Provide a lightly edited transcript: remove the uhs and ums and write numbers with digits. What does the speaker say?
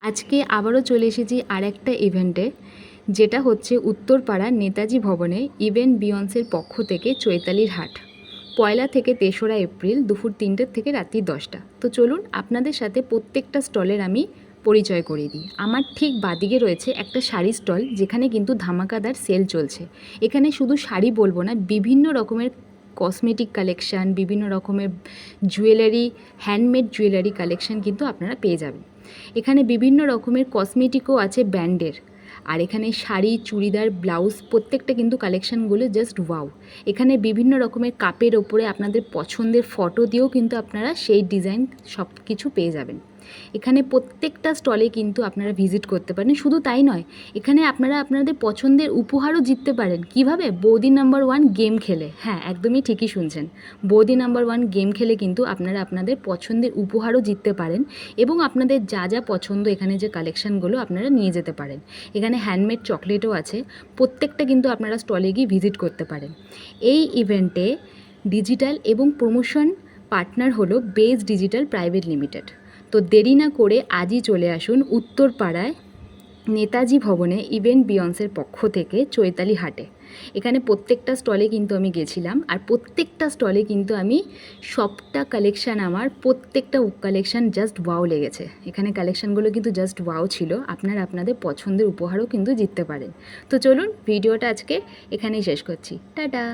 আজকে আবারও চলে এসেছি আর একটা ইভেন্টে, যেটা হচ্ছে উত্তরপাড়া নেতাজি ভবনে ইভেন্ট বিয়ন্সের পক্ষ থেকে চৈতালির হাট। 1 থেকে 3রা এপ্রিল দুপুর 3টে থেকে রাত্রি 10টা। তো চলুন আপনাদের সাথে প্রত্যেকটা স্টলের আমি পরিচয় করিয়ে দিই। আমার ঠিক বাদিকে রয়েছে একটা শাড়ি স্টল, যেখানে কিন্তু ধামাকাদার সেল চলছে। এখানে শুধু শাড়ি বলবো না, বিভিন্ন রকমের কসমেটিক কালেকশান, বিভিন্ন রকমের জুয়েলারি, হ্যান্ডমেড জুয়েলারি কালেকশান কিন্তু আপনারা পেয়ে যাবেন। এখানে বিভিন্ন রকমের কসমেটিকও আছে ব্র্যান্ডের। আর এখানে শাড়ি, চুড়িদার, ব্লাউজ প্রত্যেকটা কিন্তু কালেকশানগুলো জাস্ট ওয়াও। এখানে বিভিন্ন রকমের কাপের ওপরে আপনাদের পছন্দের ফটো দিয়েও কিন্তু আপনারা সেই ডিজাইন সব কিছু পেয়ে যাবেন। এখানে প্রত্যেকটা স্টলে কিন্তু আপনারা ভিজিট করতে পারেন। শুধু তাই নয়, এখানে আপনারা আপনাদের পছন্দের উপহারও জিততে পারেন। কিভাবে? বৌদি নাম্বার 1 গেম খেলে। হ্যাঁ, একদমই ঠিকই শুনছেন। বৌদি নাম্বার 1 গেম খেলে কিন্তু আপনারা আপনাদের পছন্দের উপহারও জিততে পারেন এবং আপনাদের যা যা পছন্দ এখানে যে কালেকশানগুলো আপনারা নিয়ে যেতে পারেন। এখানে হ্যান্ডমেড চকলেটও আছে। প্রত্যেকটা কিন্তু আপনারা স্টলে গিয়ে ভিজিট করতে পারেন। এই ইভেন্টে ডিজিটাল এবং প্রমোশন পার্টনার হলো বেজ ডিজিটাল প্রাইভেট লিমিটেড। তো দেরি না করে আজই চলে আসুন উত্তরপাড়ায় নেতাজি ভবনে ইভেন্ট বিয়ন্সের পক্ষ থেকে চৈতালি হাটে। এখানে প্রত্যেকটা স্টলে কিন্তু আমি গেছিলাম, আর প্রত্যেকটা স্টলে কিন্তু আমি সবটা কালেকশান, আমার প্রত্যেকটা কালেকশান জাস্ট ওয়াও লেগেছে। এখানে কালেকশানগুলো কিন্তু জাস্ট ওয়াও ছিল। আপনারা আপনাদের পছন্দের উপহারও কিন্তু জিততে পারেন। তো চলুন ভিডিওটা আজকে এখানেই শেষ করছি। টাটা।